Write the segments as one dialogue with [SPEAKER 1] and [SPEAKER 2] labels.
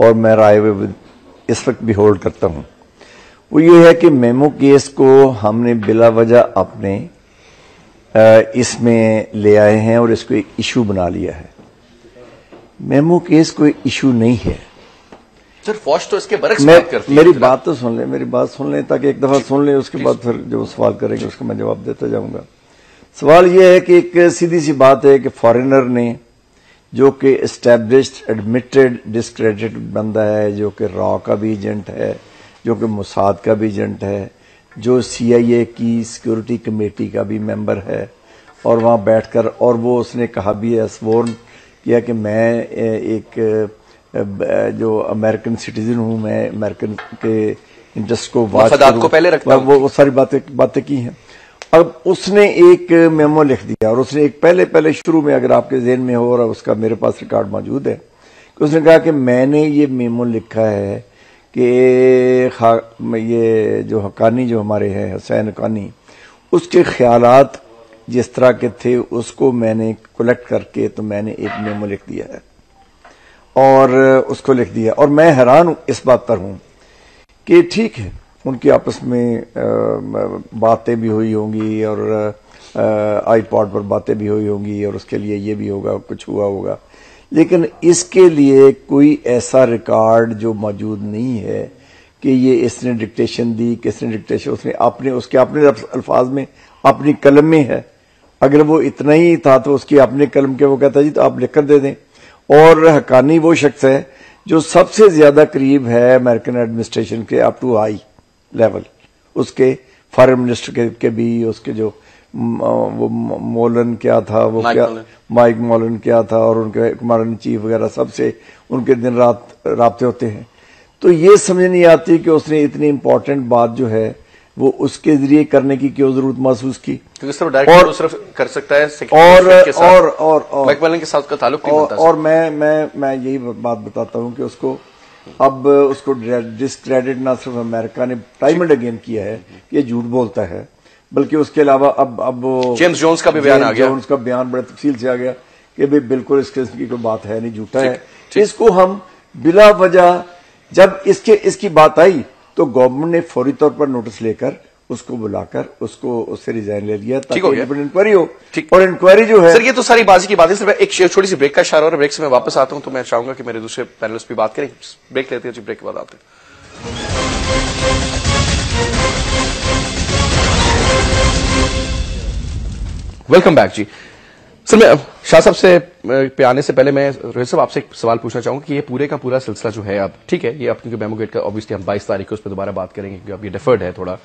[SPEAKER 1] اور میں رائے اس وقت بھی ہولڈ کرتا ہوں، وہ یہ ہے کہ میمو کیس کو ہم نے بلا وجہ اپنے اس میں لے آئے ہیں اور اس کو ایک ایشو بنا لیا ہے۔ میمو کیس کوئی ایشو نہیں ہے
[SPEAKER 2] سر، فوج تو اس کے برعکس بات کرتی ہے۔
[SPEAKER 1] میری بات تو سن لیں، میری بات سن لیں تاکہ ایک دفعہ سن لیں، اس کے بعد پھر جو سوال کریں گے اس کا میں جواب دیتا جاؤں گا۔ سوال یہ ہے کہ ایک سیدھی سی بات ہے کہ فارینر نے جو کہ اسٹیبلشڈ ایڈمیٹڈ ڈسکریڈٹ بندہ ہے، جو کہ را کا بھی ایجنٹ ہے، جو کہ موساد کا بھی ایجنٹ ہے، جو سی آئی اے کی سیکورٹی کمیٹی کا بھی ممبر ہے، اور وہاں بیٹھ کر اور وہ اس نے کہا بھی ہے، سورن کیا کہ میں ایک جو امریکن سٹیزن ہوں، میں امریکن کے انٹرسٹ کو واچ
[SPEAKER 2] مفادات کو پہلے رکھتا ہوں،
[SPEAKER 1] وہ ساری باتیں کی ہیں۔ اب اس نے ایک میمو لکھ دیا، اور اس نے ایک پہلے شروع میں، اگر آپ کے ذہن میں ہو اور اس کا میرے پاس ریکارڈ موجود ہے، کہ اس نے کہا کہ میں نے یہ میمو لکھا ہے کہ یہ جو حقانی جو ہمارے ہیں، حسین حقانی، اس کے خیالات جس طرح کے تھے اس کو میں نے کلیکٹ کر کے تو میں نے ایک میمو لکھ دیا ہے، اور اس کو لکھ دیا۔ اور میں حیران اس بات پر ہوں کہ ٹھیک ہے، ان کی آپس میں باتیں بھی ہوئی ہوں گی، اور آئی پاڈ پر باتیں بھی ہوئی ہوں گی، اور اس کے لیے یہ بھی ہوگا، کچھ ہوا ہوگا، لیکن اس کے لیے کوئی ایسا ریکارڈ جو موجود نہیں ہے کہ یہ اس نے ڈکٹیشن دی، کس نے ڈکٹیشن، اس کے اپنے الفاظ میں اپنی قلم میں ہے۔ اگر وہ اتنا ہی تھا تو اس کی اپنے قلم کے وہ کہتا جی تو آپ لکھ کر دے دیں۔ اور حقانی وہ شخص ہے جو سب سے زیادہ قریب ہے امریکن ایڈمنسٹریشن کے اپ ٹو ہائی لیول، اس کے فارن منسٹر کے بھی، اس کے جو وہ مولن کیا تھا، وہ کیا مائک مولن کیا تھا، اور ان کے کمانڈر ان چیف وغیرہ سب سے ان کے دن رات رابطے ہوتے ہیں۔ تو یہ سمجھ نہیں آتی کہ اس نے اتنی امپورٹنٹ بات جو ہے وہ اس کے ذریعے کرنے کی کیوں ضرورت محسوس کی،
[SPEAKER 2] اور صرف کر سکتا ہے مائک مولن کے ساتھ کا تعلق نہیں بنتا۔
[SPEAKER 1] اور میں یہی بات بتاتا ہوں کہ اس کو اب اس کو ڈسکریڈٹ نہ صرف امریکہ نے ٹائم اینڈ اگین کیا ہے کہ یہ جھوٹ بولتا ہے، بلکہ اس کے علاوہ اب
[SPEAKER 2] جیمز جونز کا بھی بیان آ گیا،
[SPEAKER 1] جونز کا بیان بڑے تفصیل سے آ گیا کہ بھئی بالکل اس قسم کی کوئی بات ہے نہیں، جھوٹا ہے۔ اس کو ہم بلا وجہ جب اس کی بات آئی تو گورنمنٹ نے فوری طور پر نوٹس لے کر اس کو بلا کر اس سے ریزائن لے لیا تاکہ انکوائری ہو، اور انکوائری جو ہے۔
[SPEAKER 2] سر یہ تو ساری بازی کی بات ہے، صرف ایک چھوٹی سی بریک کا اشارہ، اور بریک سے میں واپس آتا ہوں تو میں چاہوں گا کہ میرے دوسرے پینلسٹ بھی بات کریں۔ بریک لیتے ہیں جی، بریک کے بعد آتے ہیں۔ ویلکم بیک جی۔ سر میں شاہ صاحب سے پہ آنے سے پہلے میں روہت صاحب آپ سے ایک سوال پوچھنا چاہوں گا کہ یہ پورے کا پورا سلسلہ جو ہے اب ٹھیک ہے، یہ اپنی میمو گیٹ کا آبویسلی ہم 22 تاریخ کو اس پہ دوبارہ بات کریں گے کیونکہ اب یہ ڈیفرڈ ہے تھوڑا،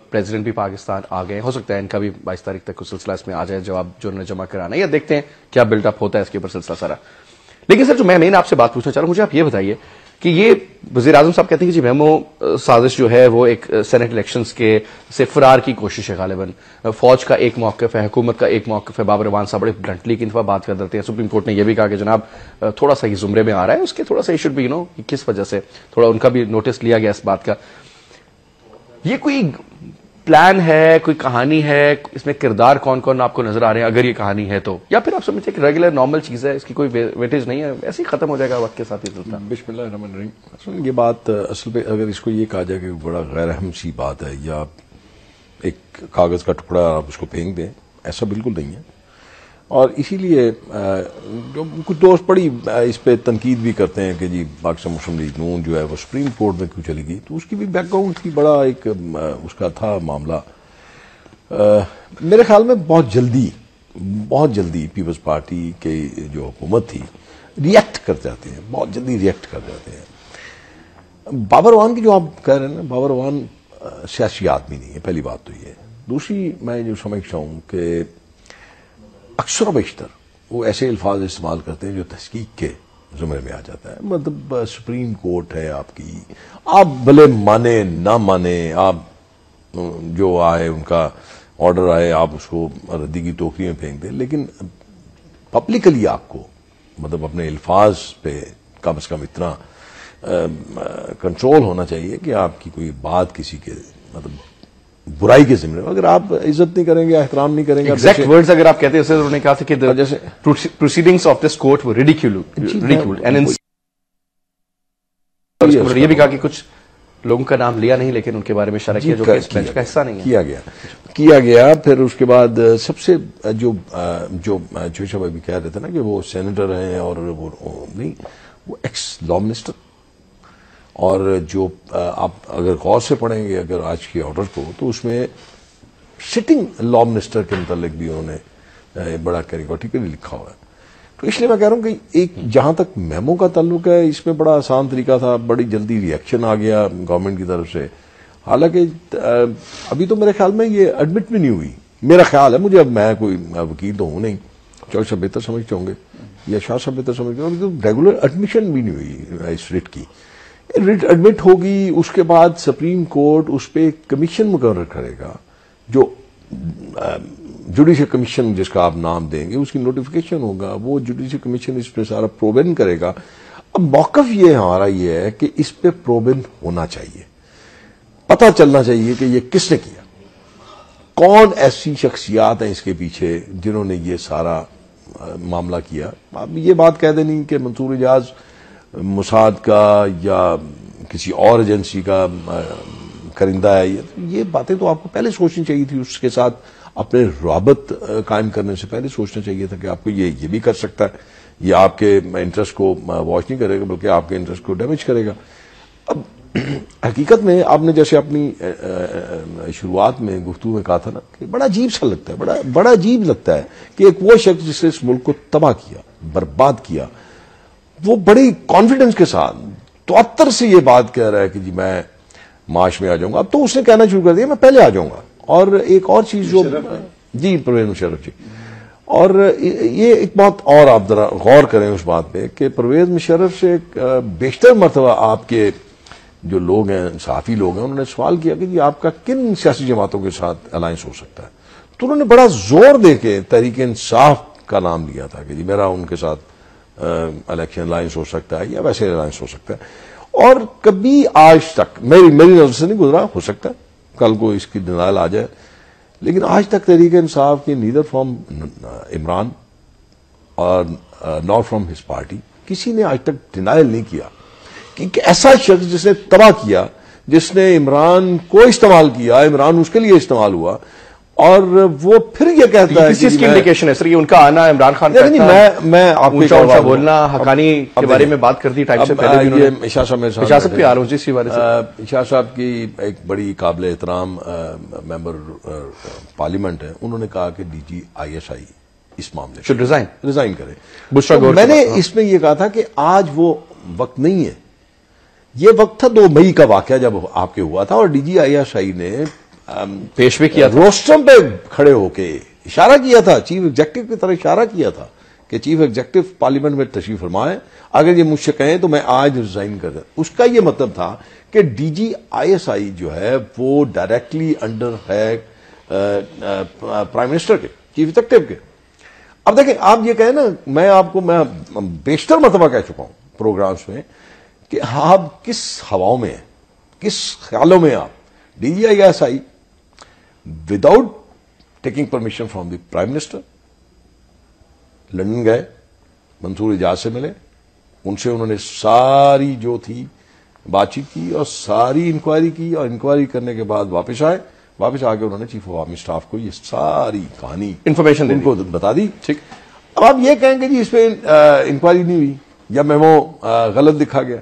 [SPEAKER 2] پریزیڈنٹ بھی پاکستان آ گئے، ہو سکتا ہے ان کا بھی 22 تاریخ تک کوئی سلسلہ اس میں آ جائے، جواب جو انہوں نے جمع کرانا ہے، یا دیکھتے ہیں کیا بلڈ اپ ہوتا ہے اس کے اوپر سلسلہ سارا۔ لیکن سر جو میں مین آپ سے بات پوچھنا چاہ رہا ہوں، مجھے آپ یہ بتائیے کہ یہ وزیر اعظم صاحب کہتے ہیں کہ جی میمو سازش جو ہے وہ ایک سینٹ الیکشنز کے سے فرار کی کوشش ہے، غالباً فوج کا ایک موقف ہے، حکومت کا ایک موقف ہے۔ بابر اعوان صاحب بڑے بلنٹلی کی دفعہ بات کر دیتے ہیں، سپریم کورٹ نے یہ بھی کہا کہ جناب تھوڑا سا یہ زمرے میں آ رہا ہے، اس کے تھوڑا سا ایشوڈ بھی کس وجہ سے تھوڑا ان کا بھی نوٹس لیا گیا اس بات کا۔ یہ کوئی پلان ہے، کوئی کہانی ہے، اس میں کردار کون کون آپ کو نظر آ رہے ہیں اگر یہ کہانی ہے تو، یا پھر آپ سمجھتے ہیں کہ ریگولر نارمل چیز ہے، اس کی کوئی ویٹیج نہیں ہے، ایسے ہی ختم ہو جائے گا وقت کے ساتھ یہ سلسلہ؟
[SPEAKER 3] بسم اللہ الرحمن الرحیم۔ یہ بات اصل پہ اگر اس کو یہ کہا جائے کہ بڑا غیر اہم سی بات ہے یا ایک کاغذ کا ٹکڑا آپ اس کو پھینک دیں، ایسا بالکل نہیں ہے، اور اسی لیے جو کچھ دوست بڑی اس پہ تنقید بھی کرتے ہیں کہ جی پاکستان مسلم لیگ نون جو ہے وہ سپریم کورٹ میں کیوں چلی گئی، تو اس کی بھی بیک گراؤنڈ کی بڑا ایک اس کا تھا معاملہ۔ میرے خیال میں بہت جلدی پیپلز پارٹی کی جو حکومت تھی ریئیکٹ کر جاتے ہیں، بہت جلدی ریئیکٹ کر جاتے ہیں۔ بابر اعوان کی جو آپ کہہ رہے ہیں نا، بابر اعوان سیاسی آدمی نہیں ہے، پہلی بات تو یہ ہے۔ دوسری میں جو سمجھتا ہوں کہ اکثر و بیشتر وہ ایسے الفاظ استعمال کرتے ہیں جو تحقیق کے زمرے میں آ جاتا ہے، مطلب سپریم کورٹ ہے آپ کی، آپ بھلے مانے نہ مانے، آپ جو آئے ان کا آرڈر آئے آپ اس کو ردی کی ٹوکری میں پھینک دیں، لیکن پبلکلی آپ کو مطلب اپنے الفاظ پہ کم از کم اتنا کنٹرول ہونا چاہیے کہ آپ کی کوئی بات کسی کے مطلب برائی کے ذمہ، اگر آپ عزت نہیں کریں گے، احترام نہیں کریں گے،
[SPEAKER 2] ایگزیکٹ ورڈز اگر آپ کہتے ہیں، انہوں نے کہا تھا کہ جیسے proceedings of this court were ridiculed and یہ بھی کہا کہ کچھ لوگوں کا نام لیا نہیں لیکن ان کے بارے میں اشارہ کیا جو کہ اس بینچ کا حصہ نہیں ہے.
[SPEAKER 3] کیا گیا. پھر اس کے بعد سب سے جو چوشا بھائی بھی کہہ رہے تھے نا کہ وہ سینیٹر ہیں اور وہ نہیں، وہ ایکس لا منسٹر. اور جو آپ اگر غور سے پڑھیں گے اگر آج کے آرڈر کو تو اس میں سٹنگ لا منسٹر کے متعلق بھی انہوں نے بڑا کیریگوٹیکلی لکھا ہوا ہے. تو اس لیے میں کہہ رہا ہوں کہ ایک جہاں تک میمو کا تعلق ہے اس میں بڑا آسان طریقہ تھا، بڑی جلدی ریئیکشن آ گیا گورنمنٹ کی طرف سے. حالانکہ ابھی تو میرے خیال میں یہ ایڈمٹ بھی نہیں ہوئی، میرا خیال ہے، مجھے اب میں کوئی وکیل تو ہوں نہیں، چوہدری صاحب بہتر سمجھتے ہوں گے یا شاہ صاحب بہتر سمجھتے ہوں گے، ریگولر ایڈمیشن بھی نہیں ہوئی اس ریٹ کی. ریٹ ایڈمٹ ہوگی، اس کے بعد سپریم کورٹ اس پہ کمیشن مقرر کرے گا جو جوڈیشل کمیشن جس کا آپ نام دیں گے، اس کی نوٹیفیکیشن ہوگا، وہ جوڈیشل کمیشن اس پہ سارا پروبن کرے گا. اب موقف یہ ہمارا یہ ہے کہ اس پہ پروبن ہونا چاہیے، پتہ چلنا چاہیے کہ یہ کس نے کیا، کون ایسی شخصیات ہیں اس کے پیچھے جنہوں نے یہ سارا معاملہ کیا. اب یہ بات کہہ دینی کہ منصور اعجاز موساد کا یا کسی اور ایجنسی کا کرندہ ہے، یہ باتیں تو آپ کو پہلے سوچنی چاہیے تھی. اس کے ساتھ اپنے رابط قائم کرنے سے پہلے سوچنا چاہیے تھا کہ آپ کو یہ بھی کر سکتا ہے، یہ آپ کے انٹرسٹ کو واچ نہیں کرے گا بلکہ آپ کے انٹرسٹ کو ڈیمیج کرے گا. اب حقیقت میں آپ نے جیسے اپنی شروعات میں گفتگو میں کہا تھا نا کہ بڑا عجیب سا لگتا ہے، بڑا عجیب لگتا ہے کہ ایک وہ شخص جس نے اس ملک کو تباہ کیا، برباد کیا، وہ بڑی کانفیڈنس کے ساتھ تواتر سے یہ بات کہہ رہا ہے کہ جی میں معاش میں آ جاؤں گا. اب تو اس نے کہنا شروع کر دیا میں پہلے آ جاؤں گا. اور ایک اور چیز جو جی پرویز مشرف جی، اور یہ ایک بات اور آپ ذرا غور کریں اس بات پہ کہ پرویز مشرف سے بیشتر مرتبہ آپ کے جو لوگ ہیں صحافی لوگ ہیں انہوں نے سوال کیا کہ جی آپ کا کن سیاسی جماعتوں کے ساتھ الائنس ہو سکتا ہے، تو انہوں نے بڑا زور دے کے تحریک انصاف کا نام لیا تھا کہ جی میرا ان کے ساتھ الیکشن الائنس ہو سکتا ہے یا ویسے الائنس ہو سکتا ہے. اور کبھی آج تک میری نظر سے نہیں گزرا، ہو سکتا ہے کل کو اس کی ڈینائل آ جائے، لیکن آج تک تحریک انصاف کی نیدر فرام عمران اور ناٹ فرام ہز پارٹی کسی نے آج تک ڈینائل نہیں کیا کہ ایسا شخص جس نے تباہ کیا، جس نے عمران کو استعمال کیا، عمران اس کے لیے استعمال ہوا، اور وہ پھر یہ کہتا ہے
[SPEAKER 2] کس چیز کی انڈیکیشن ہے سر یہ ان کا آنا عمران خان کا؟
[SPEAKER 3] میں آپ کو
[SPEAKER 2] بولنا حقانی کے بارے میں بات کر دی ٹائم سے پہلے بھی
[SPEAKER 3] شاہ صاحب میرے
[SPEAKER 2] شاہ صاحب کی آ رہا ہوں جی اسی بارے سے.
[SPEAKER 3] شاہ صاحب کی ایک بڑی قابل احترام ممبر پارلیمنٹ ہے، انہوں نے کہا کہ ڈی جی آئی ایس آئی اس معاملے
[SPEAKER 2] شوڈ
[SPEAKER 3] ریزائن کرے. میں نے اس میں یہ کہا تھا کہ آج وہ وقت نہیں ہے، یہ وقت تھا 2 مئی کا واقعہ جب آپ کے ہوا تھا اور ڈی جی آئی ایس آئی نے
[SPEAKER 2] پیشوی کیا تھا،
[SPEAKER 3] روسٹرم پہ کھڑے ہو کے اشارہ کیا تھا، چیف ایگزیکٹو کی طرح اشارہ کیا تھا کہ چیف ایگزیکٹو پارلیمنٹ میں تشریف فرمائے، اگر یہ مجھ سے کہیں تو میں آج ریزائن کر دوں. اس کا یہ مطلب تھا کہ ڈی جی آئی ایس آئی جو ہے وہ ڈائریکٹلی انڈر ہے پرائم منسٹر کے، چیف ایگزیکٹو کے. اب دیکھیں آپ یہ کہیں نا، میں آپ کو میں بیشتر مرتبہ کہہ چکا ہوں پروگرامز میں کہ آپ کس ہواؤں میں ہیں، کس خیالوں میں آپ. D G I S I without taking permission from the prime minister London گئے، منصور اعجاز سے ملے، ان سے انہوں نے ساری جو تھی بات چیت کی اور ساری انکوائری کی، اور انکوائری کرنے کے بعد واپس آئے، واپس آ کے انہوں نے چیف آف آرمی اسٹاف کو یہ ساری کہانی
[SPEAKER 2] انفارمیشن
[SPEAKER 3] ان کو بتا دی.
[SPEAKER 2] ٹھیک،
[SPEAKER 3] اب آپ یہ کہیں گے جی اس پہ انکوائری نہیں ہوئی یا میمو غلط لکھا گیا.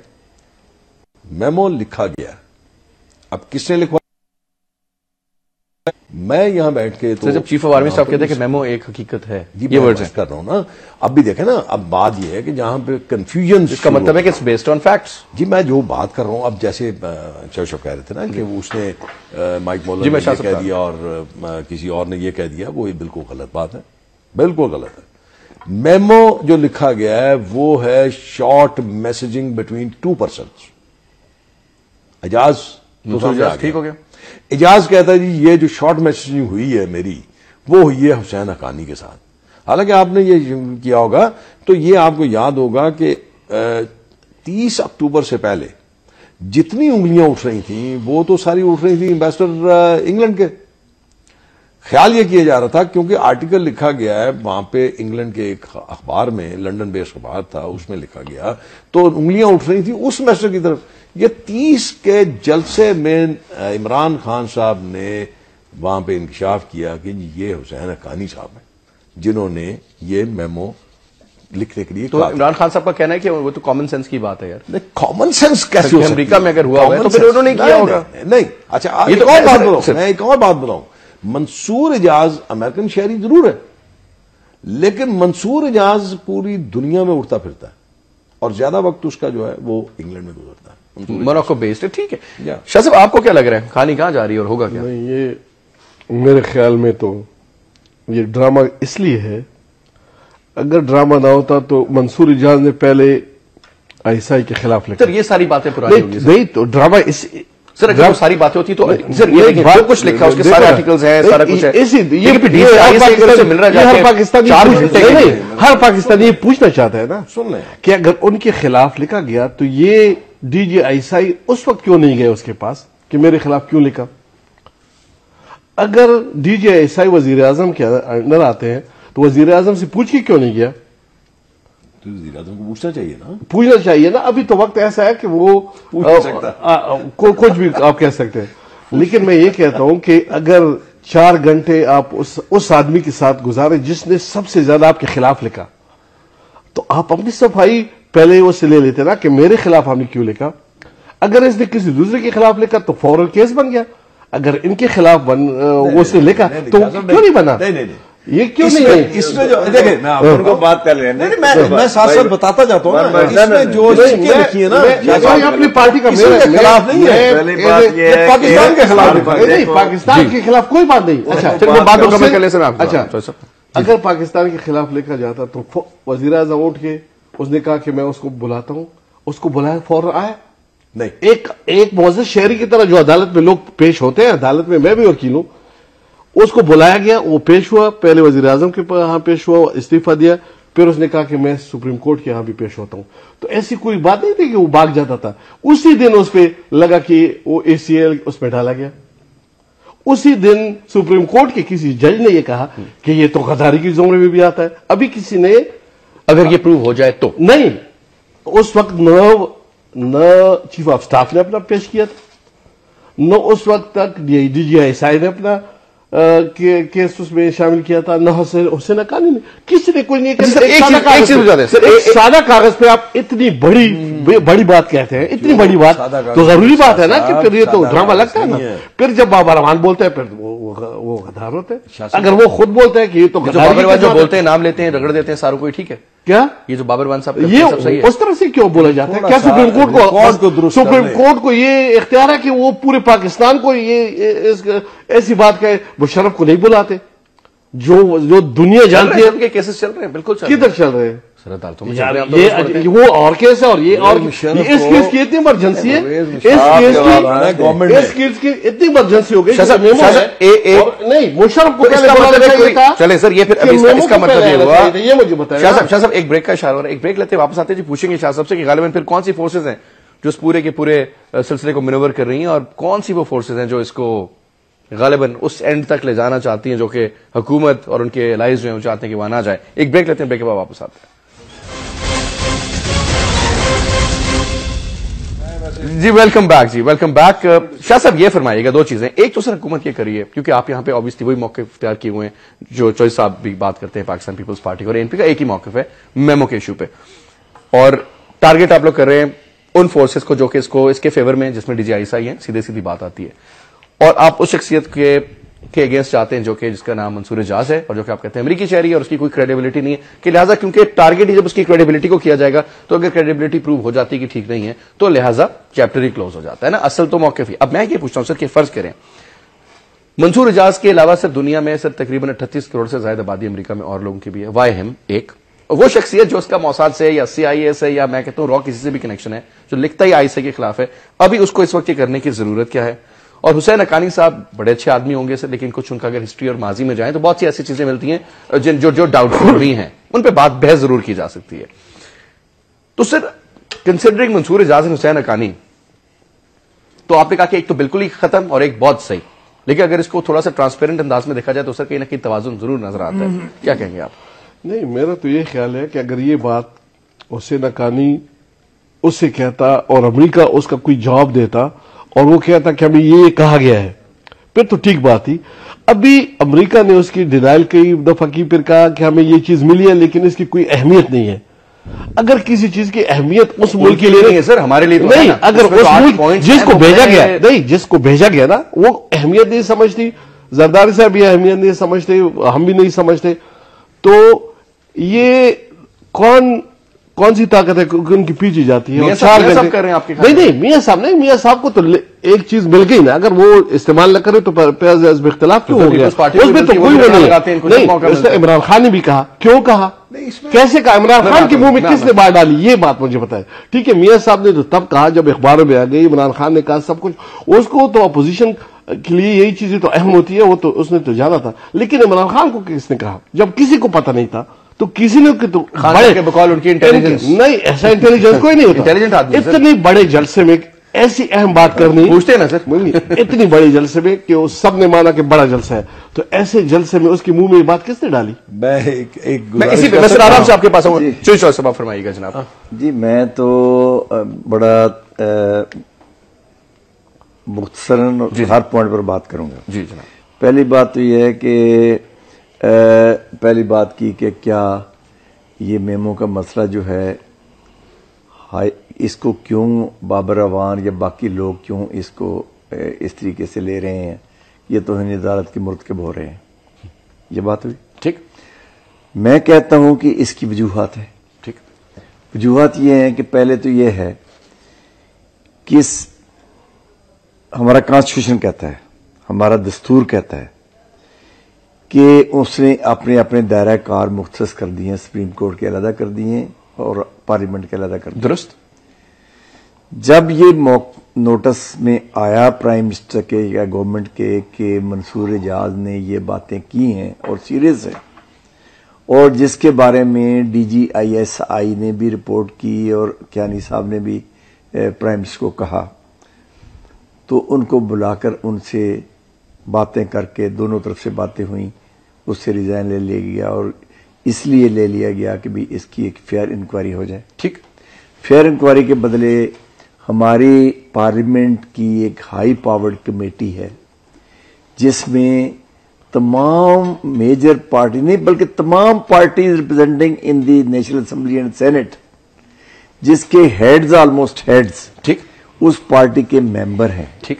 [SPEAKER 3] میمو لکھا گیا، اب کس نے لکھوا؟ میں یہاں بیٹھ کے تو
[SPEAKER 2] جب چیف آف آرمی صاحب کہتے ہیں کہ میمو ایک حقیقت ہے،
[SPEAKER 3] یہ ورڈ کر رہا ہوں نا. اب بھی دیکھیں نا، اب بات یہ ہے کہ جہاں پہ کنفیوژن،
[SPEAKER 2] اس کا مطلب ہے کہ بیسڈ آن فیکٹس.
[SPEAKER 3] جی میں جو بات کر رہا ہوں، اب جیسے چوشب کہہ رہے تھے نا کہ اس نے مائک مولر نے یہ کہہ دیا اور کسی اور نے یہ کہہ دیا، وہ بالکل غلط بات ہے، بالکل غلط ہے. میمو جو لکھا گیا ہے وہ ہے شارٹ میسجنگ بٹوین 2 persons. اعجاز
[SPEAKER 2] ٹھیک ہو گیا.
[SPEAKER 3] اعجاز کہتا ہے جی یہ جو شارٹ میسجنگ ہوئی ہے میری، وہ ہوئی ہے حسین حقانی کے ساتھ. حالانکہ آپ نے یہ کیا ہوگا تو یہ آپ کو یاد ہوگا کہ 30 اکتوبر سے پہلے جتنی انگلیاں اٹھ رہی تھیں وہ تو ساری اٹھ رہی تھیں ایمبیسڈر انگلینڈ کے. خیال یہ کیا جا رہا تھا کیونکہ آرٹیکل لکھا گیا ہے وہاں پہ انگلینڈ کے ایک اخبار میں, لنڈن بیس اخبار تھا, اس میں لکھا گیا تو انگلیاں اٹھ رہی تھی اس میسر کی طرف. یہ 30 کے جلسے میں عمران خان صاحب نے وہاں پہ انکشاف کیا کہ یہ حسین حقانی صاحب ہیں جنہوں نے یہ میمو لکھنے کے لیے.
[SPEAKER 2] تو عمران خان صاحب کا کہنا ہے کہ وہ تو کامن سینس کی بات ہے یار.
[SPEAKER 3] کامن سینس کیسے ہو سکتی ہے؟
[SPEAKER 2] امریکہ میں اگر ہوا ہے تو پھر انہوں نے کیا ہوگا.
[SPEAKER 3] نہیں اچھا میں ایک اور بات بتاؤں. منصور اعجاز امریکن شہری ضرور ہے لیکن منصور اعجاز پوری دنیا میں اٹھتا پھرتا ہے اور زیادہ وقت اس کا جو ہے وہ انگلینڈ میں گزرتا ہے.
[SPEAKER 2] موراکو بیسڈ ہے. ٹھیک ہے شاہ صاحب, آپ کو کیا لگ رہا ہے کہانی کہاں جا رہی ہے اور ہوگا کیا؟
[SPEAKER 4] یہ میرے خیال میں تو یہ ڈرامہ اس لیے ہے, اگر ڈرامہ نہ ہوتا تو منصور اعجاز نے پہلے آئیسائی کے خلاف لکھا.
[SPEAKER 2] سر یہ ساری باتیں پرانی ہوگی
[SPEAKER 4] نہیں تو ڈرامہ اس
[SPEAKER 2] سر اگر ساری باتیں ہوتی تو سر یہ جو کچھ لکھا اس کے سارے آرٹیکلز ہیں سارا کچھ ہے.
[SPEAKER 4] ہر پاکستانی یہ پوچھنا چاہتا ہے نا سن لیں کہ اگر ان کے خلاف لکھا گیا تو یہ ڈی جے آئیسائی اس وقت کیوں نہیں گئے اس کے پاس کہ میرے خلاف کیوں لکھا. اگر ڈی جے آئیسائی وزیر اعظم کے اندر آتے ہیں تو وزیر اعظم سے پوچھ کے کیوں نہیں گیا؟
[SPEAKER 3] تو وزیر اعظم کو پوچھنا چاہیے نا.
[SPEAKER 4] پوچھنا چاہیے نا. ابھی تو وقت ایسا ہے کہ وہ کچھ بھی آپ کہہ سکتے ہیں, لیکن میں یہ کہتا ہوں کہ اگر 4 گھنٹے آپ اس آدمی کے ساتھ گزارے جس نے سب سے زیادہ آپ کے خلاف لکھا تو آپ اپنی صفائی پہلے اس سے لے لیتے نا کہ میرے خلاف آپ نے کیوں لکھا. اگر اس نے کسی دوسرے کے خلاف لکھا تو فوراً کیس بن گیا. اگر ان کے خلاف اس نے لکھا تو کیوں نہیں بنا؟ یہ کیوں نہیں ہے؟ اس میں جو
[SPEAKER 1] دیکھیں میں آپ کو بات کر رہے ہیں
[SPEAKER 3] میں ساتھ ساتھ بتاتا جاتا ہوں نا, اس میں جو لکھی ہے نا
[SPEAKER 4] اپنی پارٹی کا
[SPEAKER 3] خلاف نہیں ہے, پاکستان کے خلاف
[SPEAKER 4] نہیں, پاکستان کے خلاف کوئی بات نہیں. اچھا اگر پاکستان کے خلاف لکھا جاتا تو وزیر اعظم اٹھ کے اس نے کہا کہ میں اس کو بلاتا ہوں, اس کو بلایا فوراً آیا نہیں. ایک معزز شہری کی طرح جو عدالت میں لوگ پیش ہوتے ہیں, عدالت میں میں بھی وکیل ہوں, اس کو بلایا گیا, وہ پیش ہوا, پہلے وزیر اعظم کے ہاں پیش ہوا, استعفیٰ دیا, پھر اس نے کہا کہ میں سپریم کورٹ کے ہاں بھی پیش ہوتا ہوں. تو ایسی کوئی بات نہیں تھی کہ وہ بھاگ جاتا تھا. اسی دن اس پہ لگا کہ وہ ACL اس میں ڈالا گیا. اسی دن سپریم کورٹ کے کسی جج نے یہ کہا کہ یہ تو غداری کی زمرے میں بھی آتا ہے. ابھی کسی نے
[SPEAKER 2] اگر یہ پروو ہو جائے تو
[SPEAKER 4] نہیں, اس وقت نہ چیف آف سٹاف نے اپنا پیش کیا تھا, نہ اس وقت تک ڈی جی آئیسائی نے اپنا کیس اس میں شامل کیا تھا, نہ حسین حقانی نے, کسی نے کوئی نہیں کیا. ایک سادہ کاغذ پہ آپ اتنی بڑی بات کہتے ہیں, اتنی بڑی بات تو ضروری بات ہے نا کہ پھر یہ تو ڈرامہ لگتا ہے نا. پھر جب بابر رحمان بولتے ہیں پھر وہ غدار ہوتے ہیں. اگر وہ خود بولتے ہیں کہ یہ تو
[SPEAKER 2] جو بولتے ہیں, نام لیتے ہیں, رگڑ دیتے ہیں ساروں کو, ٹھیک ہے
[SPEAKER 4] کیا
[SPEAKER 2] یہ جو بابر رحمان صاحب
[SPEAKER 4] یہ اس طرح سے کیوں بولا جاتا ہے؟ کیا سپریم کورٹ کو یہ اختیار ہے کہ وہ پورے پاکستان کو یہ ایسی بات کہے؟ مشرف کو نہیں بلاتے جو دنیا جانتی ہے.
[SPEAKER 2] کیسز چل رہے ہیں بالکل
[SPEAKER 4] کدھر چل رہے ہیں
[SPEAKER 2] سر؟
[SPEAKER 4] وہ اور کیس ہے اور یہ اور اس کیس کی اتنی ایمرجنسی ہے, اس کیس کی اتنی ایمرجنسی ہو گئی نہیں مشرف کو
[SPEAKER 2] چلے سر. یہ پھر اس کا مطلب یہ ہوا, یہ مجھے بتائیں شاہ صاحب ایک بریک کا اشارہ ہو رہا ہے, ایک بریک لیتے ہیں واپس آتے ہیں جی. پوچھیں گے شاہ صاحب سے کہ غالباً پھر کون سی فورسز ہیں جو اس پورے کے پورے سلسلے کو منور کر رہی ہیں اور کون سی وہ فورسز ہیں جو اس کو غالباً اس اینڈ تک لے جانا چاہتی ہیں جو کہ حکومت اور ان کے الائز جو ہیں وہ چاہتے ہیں کہ وہاں نہ جائے. ایک بریک لیتے ہیں, بریک کے بعد واپس آتے ہیں. جی ویلکم بیک. جی ویلکم بیک. شاہ صاحب یہ فرمائیے گا 2 چیزیں. ایک تو سر حکومت یہ کریے کیونکہ آپ یہاں پہ obviously وہی موقف اختیار کیے ہوئے ہیں جو چوئس صاحب بھی بات کرتے ہیں پاکستان پیپلز پارٹی اور ANP کا ایک ہی موقف ہے میمو کے ایشو پہ, اور ٹارگٹ آپ لوگ کر رہے ہیں ان فورسز کو جو کہ اس کے فیور میں جس میں DGI ہیں. سیدھی بات آتی ہے, اور آپ اس شخصیت کے اگینسٹ چاہتے ہیں جو کہ جس کا نام منصور اعجاز ہے اور جو کہ آپ کہتے ہیں امریکی شہری ہے اور اس کی کوئی کریڈیبلٹی نہیں ہے, کہ لہٰذا کیونکہ ٹارگٹ ہی جب اس کی کریڈیبلٹی کو کیا جائے گا تو اگر کریڈیبلٹی پروو ہو جاتی کہ ٹھیک نہیں ہے تو لہٰذا چیپٹر ہی کلوز ہو جاتا ہے نا. اصل تو موقف ہی. اب میں یہ پوچھتا ہوں سر کہ فرض کریں منصور اعجاز کے علاوہ سر دنیا میں سر تقریباً 38 کروڑ سے زائد آبادی امریکہ میں اور لوگوں کی بھی ہے. وائی ہم ایک وہ شخصیت جو اس کا موساد سے یا CIA سے یا میں کہتا ہوں را کسی سے بھی کنیکشن ہے, جو لکھتا ہی ISI کے خلاف ہے, ابھی اس کو اس وقت یہ کرنے کی ضرورت کیا ہے؟ اور حسین حقانی صاحب بڑے اچھے آدمی ہوں گے سر, لیکن کچھ ان کا اگر ہسٹری اور ماضی میں جائیں تو بہت سی ایسی چیزیں ملتی ہیں جو ڈاؤٹ فل بھی ہیں, ان پہ بات بحث ضرور کی جا سکتی ہے. تو سر کنسیڈرنگ منصور اعجاز حسین حقانی, تو آپ نے کہا کہ ایک تو بالکل ہی ختم اور ایک بہت صحیح, لیکن اگر اس کو تھوڑا سا ٹرانسپیرنٹ انداز میں دیکھا جائے تو سر کہیں نہ کہیں توازن ضرور نظر آتا ہے. کیا کہیں گے آپ؟
[SPEAKER 4] نہیں، میرا تو یہ خیال ہے کہ اگر یہ بات حسین حقانی اس سے کہتا اور امریکہ اس کا کوئی جواب دیتا اور وہ کہتا کہ ہمیں یہ کہا گیا ہے، پھر تو ٹھیک بات تھی. ابھی امریکہ نے اس کی ڈینائل کئی دفعہ کی، پھر کہا کہ ہمیں یہ چیز ملی ہے لیکن اس کی کوئی اہمیت نہیں ہے. اگر کسی چیز کی اہمیت اس ملک کے لیے
[SPEAKER 2] نہیں ہے سر، ہمارے لیے
[SPEAKER 4] نہیں، اگر اس ملک جس کو بھیجا گیا نہیں، جس کو بھیجا گیا نا وہ اہمیت نہیں سمجھتی، زرداری صاحب یہ اہمیت نہیں سمجھتے، ہم بھی نہیں سمجھتے، تو یہ کون سی طاقت ہے کہ ان کی پیچھے جاتی ہے؟
[SPEAKER 2] میاں صاحب کر رہے ہیں آپ کے
[SPEAKER 4] نہیں نہیں، میاں صاحب نہیں، میاں صاحب کو تو ایک چیز مل گئی نا، اگر وہ استعمال نہ کرے تو حزب اختلاف کیوں ہو گیا؟ اس میں تو کوئی وہ نہیں. عمران خان نے بھی کہا، کیوں کہا، کیسے کہا، عمران خان کے منہ میں کس نے بات ڈالی، یہ بات مجھے پتا ہے. ٹھیک ہے، میاں صاحب نے تو تب کہا جب اخباروں میں آ گئی، عمران خان نے کہا سب کچھ، اس کو تو اپوزیشن کے لیے یہی چیزیں تو اہم ہوتی ہے، وہ تو اس نے تو جانا تھا. لیکن عمران خان کو کس نے کہا جب کسی کو پتہ نہیں تھا؟ تو کسی نے تو
[SPEAKER 2] بڑے کے بقول ان کی انٹیلیجنس
[SPEAKER 4] نہیں، ایسا انٹیلیجنس کوئی نہیں ہوتا. اتنے بڑے جلسے میں ایسی اہم بات کرنی،
[SPEAKER 2] پوچھتے ہیں نا سر،
[SPEAKER 4] اتنی بڑی جلسے میں کہ سب نے مانا کہ بڑا جلسہ ہے، تو ایسے جلسے میں اس کے منہ میں یہ بات کس نے ڈالی؟
[SPEAKER 2] میں اسی پہ سر آرام سے آپ کے پاس آؤں گا. چوائس صاحب فرمائیے گا جناب.
[SPEAKER 1] جی میں تو بڑا مختصراً ہر پوائنٹ پر بات کروں گا.
[SPEAKER 2] جی جناب.
[SPEAKER 1] پہلی بات تو یہ ہے کہ پہلی بات کی کہ کیا یہ میمو کا مسئلہ جو ہے اس کو کیوں بابر اعوان یا باقی لوگ کیوں اس کو اس طریقے سے لے رہے ہیں، یہ توہین عدالت کے مرتکب ہو رہے ہیں، یہ بات ہوئی.
[SPEAKER 2] ٹھیک،
[SPEAKER 1] میں کہتا ہوں کہ اس کی وجوہات ہیں.
[SPEAKER 2] ٹھیک،
[SPEAKER 1] وجوہات یہ ہیں کہ پہلے تو یہ ہے کہ ہمارا کانسٹیٹیوشن کہتا ہے، ہمارا دستور کہتا ہے کہ اس نے اپنے دائرہ کار مختص کر دیے ہیں، سپریم کورٹ کے علیحدہ کر دیے ہیں اور پارلیمنٹ کے علیحدہ کر دیے.
[SPEAKER 2] درست.
[SPEAKER 1] جب یہ نوٹس میں آیا پرائم منسٹر کے یا گورنمنٹ کے کہ منصور اعجاز نے یہ باتیں کی ہیں اور سیریس ہیں، اور جس کے بارے میں DGISI نے بھی رپورٹ کی اور کیانی صاحب نے بھی پرائم منسٹر کو کہا، تو ان کو بلا کر ان سے باتیں کر کے دونوں طرف سے باتیں ہوئیں، اس سے ریزائن لے لیا گیا اور اس لیے لے لیا گیا کہ بھی اس کی ایک فیئر انکوائری ہو جائے.
[SPEAKER 2] ٹھیک.
[SPEAKER 1] فیئر انکوائری کے بدلے ہماری پارلیمنٹ کی ایک ہائی پاورڈ کمیٹی ہے جس میں تمام میجر پارٹی نہیں بلکہ تمام parties representing in the National Assembly and Senate, جس کے ہیڈز آلموسٹ ہیڈز
[SPEAKER 2] ٹھیک
[SPEAKER 1] اس پارٹی کے ممبر ہیں.
[SPEAKER 2] ٹھیک.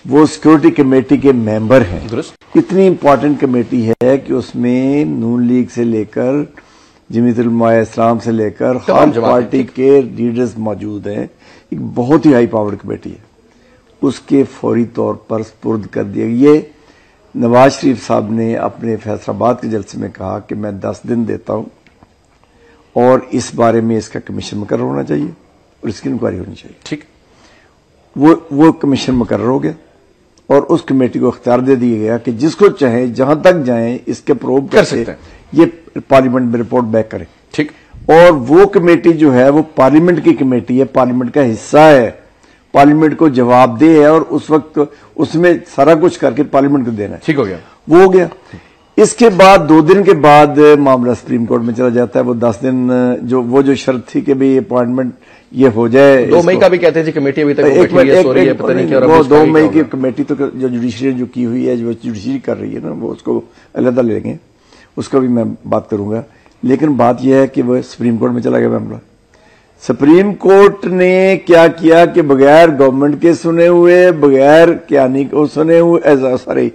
[SPEAKER 1] وہ سیکورٹی کمیٹی کے ممبر ہیں.
[SPEAKER 2] درست.
[SPEAKER 1] اتنی امپورٹنٹ کمیٹی ہے کہ اس میں نون لیگ سے لے کر جمعیت علماء اسلام سے لے کر ہر پارٹی کے لیڈرز موجود ہیں. ایک بہت ہی ہائی پاورڈ کمیٹی ہے. اس کے فوری طور پر سپرد کر دیا. یہ نواز شریف صاحب نے اپنے فیصل آباد کے جلسے میں کہا کہ میں 10 دن دیتا ہوں اور اس بارے میں اس کا کمیشن مقرر ہونا چاہیے اور اس کی انکوائری ہونی چاہیے.
[SPEAKER 2] ٹھیک.
[SPEAKER 1] وہ کمیشن مقرر ہو گیا اور اس کمیٹی کو اختیار دے دیا گیا کہ جس کو چاہیں جہاں تک جائیں اس کے پروب
[SPEAKER 2] کر سکتے ہیں،
[SPEAKER 1] یہ پارلیمنٹ میں رپورٹ بیک کریں.
[SPEAKER 2] ٹھیک.
[SPEAKER 1] اور وہ کمیٹی جو ہے وہ پارلیمنٹ کی کمیٹی ہے، پارلیمنٹ کا حصہ ہے، پارلیمنٹ کو جواب دہ ہے اور اس وقت اس میں سارا کچھ کر کے پارلیمنٹ کو دینا ہے.
[SPEAKER 2] ٹھیک ہو گیا.
[SPEAKER 1] وہ ہو گیا. اس کے بعد 2 دن کے بعد معاملہ سپریم کورٹ میں چلا جاتا ہے. وہ 10 دن جو شرط تھی کہ بھی اپوائنٹمنٹ یہ ہو جائے.
[SPEAKER 2] 2 مئی کا بھی کہتے تھے کمیٹی ابھی تک ہو رہی ہے، پتہ نہیں کیا.
[SPEAKER 1] وہ 2 مئی کی کمیٹی تو جو جوڈیشری جو کی ہوئی ہے، جو جوڈیشری کر رہی ہے نا، وہ اس کو علیحدہ لیں گے، اس کا بھی میں بات کروں گا. لیکن بات یہ ہے کہ وہ سپریم کورٹ میں چلا گیا معاملہ. سپریم کورٹ نے کیا کیا کہ بغیر گورنمنٹ کے سنے ہوئے، بغیر کیانی کو سنے ہوئے،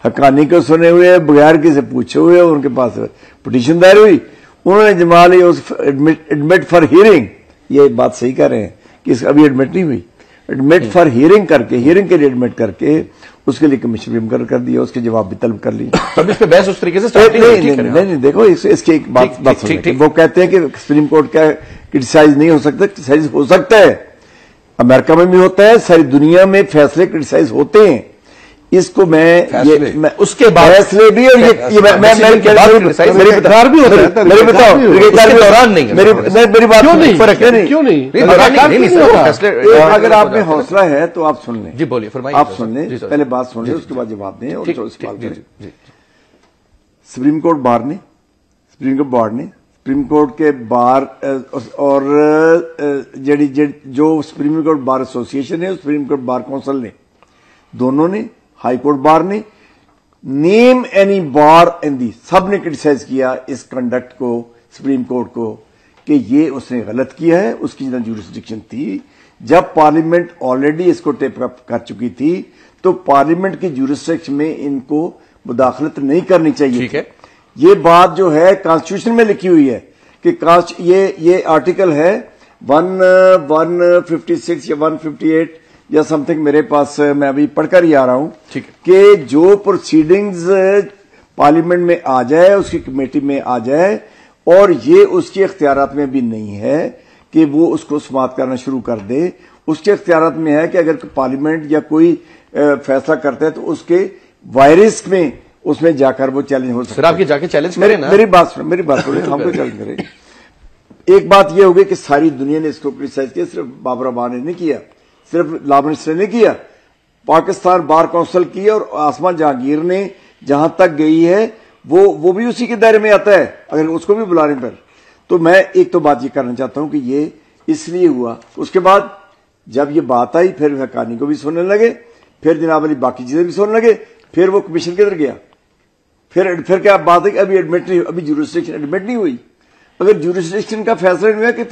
[SPEAKER 1] حقانی کو سنے ہوئے، بغیر کسی پوچھے ہوئے ان کے پاس پٹیشن دائر ہوئی. انہوں نے جما لی ایڈمٹ فار ہیئرنگ. یہ بات صحیح کہہ رہے ہیں کہ اس ابھی ایڈمٹ نہیں ہوئی. ایڈمٹ فار ہیئرنگ کر کے، ہیئرنگ کے لیے ایڈمٹ کر کے اس کے لیے کمیشن بھی مقرر کر دیا، اس کے جواب بھی طلب کر لی.
[SPEAKER 2] اب اس پہ بحث اس طریقے سے
[SPEAKER 1] نہیں دیکھو اس کی ایک بات وہ کہتے ہیں کہ سپریم کورٹ کا کرٹیسائز نہیں ہو سکتا. کرٹیسائز ہو سکتا ہے، امریکہ میں بھی ہوتا ہے، ساری دنیا میں فیصلے کرٹیسائز ہوتے ہیں. اس کو میں
[SPEAKER 2] اس کے بعد
[SPEAKER 1] فیصلے بھی اور یہ میری بات کیوں نہیں اگر آپ میں حوصلہ ہے تو آپ سن لیں.
[SPEAKER 2] جی بولیے فرمائیے.
[SPEAKER 1] آپ سن لیں, پہلے بات سن لیں اس کے بعد جواب دیں. اور سپریم کورٹ کے بار اور جو سپریم کورٹ بار ایسوسیشن ہے, سپریم کورٹ بار کونسل نے, دونوں نے, ہائی کورٹ بار نے, نیم اینی بار ان دی, سب نے کرٹیسائز کیا اس کنڈکٹ کو سپریم کورٹ کو کہ یہ اس نے غلط کیا ہے. اس کی جتنا جورسڈکشن تھی, جب پارلیمنٹ آلریڈی اس کو ٹیپ اپ کر چکی تھی تو پارلیمنٹ کی جورسڈکشن میں ان کو مداخلت نہیں کرنی چاہیے.
[SPEAKER 2] ٹھیک ہے,
[SPEAKER 1] یہ بات جو ہے کانسٹیٹیوشن میں لکھی ہوئی ہے کہ یہ آرٹیکل ہے 156 یا 158 یا سم تھنگ میرے پاس, میں ابھی پڑھ کر ہی آ رہا ہوں, کہ جو پروسیڈنگز پارلیمنٹ میں آ جائے, اس کی کمیٹی میں آ جائے, اور یہ اس کے اختیارات میں بھی نہیں ہے کہ وہ اس کو سماعت کرنا شروع کر دے. اس کے اختیارات میں ہے کہ اگر پارلیمنٹ یا کوئی فیصلہ کرتا ہے تو اس کے وائرس میں اس میں جا کر وہ چیلنج ہو سکتا ہے.
[SPEAKER 2] سر آپ کی جا کے چیلنج کریں نا.
[SPEAKER 1] میری بات سنیں, ہم کو چیلنج کریں. ایک بات یہ ہوگی کہ ساری دنیا نے اس کو کرٹیسائز کیا, صرف بابر اعوان نے نہیں کیا, صرف لا منسٹر نے کیا, پاکستان بار کونسل کی, اور آسما جہانگیر نے جہاں تک گئی ہے وہ بھی اسی کے دائرے میں آتا ہے اگر اس کو بھی بلانے پر. تو میں ایک تو بات یہ کرنا چاہتا ہوں کہ یہ اس لیے ہوا. اس کے بعد جب یہ بات آئی پھر حقانی کو بھی سننے لگے, پھر جناب علی باقی چیزیں بھی سننے لگے, پھر وہ کمیشن کدھر گیا, پھر کیا بات ہے کہ ابھی جورسڈکشن ایڈمٹ نہیں ہوئی. اگر جورسڈکشن کا فیصلہ نہیں ہوا کہ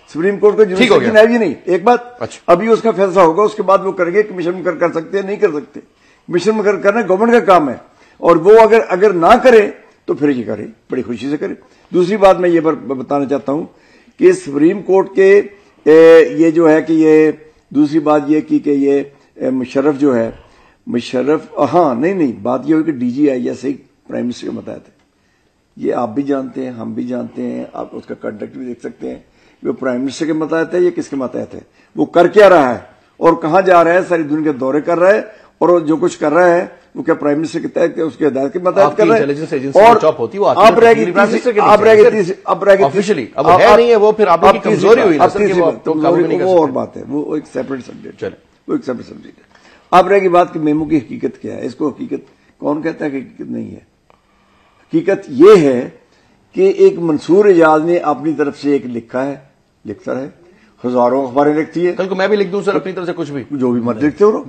[SPEAKER 1] سپریم کورٹ کو جورسڈکشن ہے بھی نہیں, ایک بات ابھی اس کا فیصلہ ہوگا, اس کے بعد وہ کریں گے. کمیشن میں کر سکتے ہیں, نہیں کر سکتے, کمیشن میں کرنا گورنمنٹ کا کام ہے, اور وہ اگر نہ کرے تو پھر یہ کرے, بڑی خوشی سے کرے. دوسری بات میں یہ بتانا چاہتا ہوں کہ سپریم کورٹ کے یہ جو ہے کہ یہ دوسری بات یہ کی کہ یہ مشرف جو ہے, ہاں نہیں بات یہ ہوئی کہ D G I S prime minister کا متحد ہے. یہ آپ بھی جانتے ہیں, ہم بھی جانتے ہیں, آپ اس کا کنڈکٹ بھی دیکھ سکتے ہیں. وہ پرائم منسٹر کے متحد ہے یا کس کے متحد ہے, وہ کر کیا رہا ہے اور کہاں جا رہا ہے, ساری دنیا کے دورے کر رہا ہے, اور جو کچھ کر رہا ہے وہ کیا پرائم منسٹر کے تحت اس کے ہدایت کے متحد کر رہا ہے. اور اب رہ گئی
[SPEAKER 2] آفیشلی اب ہے نہیں ہے, وہ پھر آپ کی کمزوری ہوئی نا سر,
[SPEAKER 1] وہ اور بات ہے, وہ ایک سیپریٹ سبجیکٹ ہے. اب رہ گئی بات کہ میمو کی حقیقت کیا ہے. اس کو حقیقت کون کہتا ہے کہ حقیقت نہیں ہے. حقیقت یہ ہے کہ ایک منصور اعجاز نے اپنی طرف سے ایک لکھا ہے, لکھتا ہے, ہزاروں اخباریں لکھتی ہے.
[SPEAKER 2] کل کو میں بھی لکھ دوں سر اپنی طرف سے, کچھ بھی
[SPEAKER 1] جو بھی مت لکھتے ہو,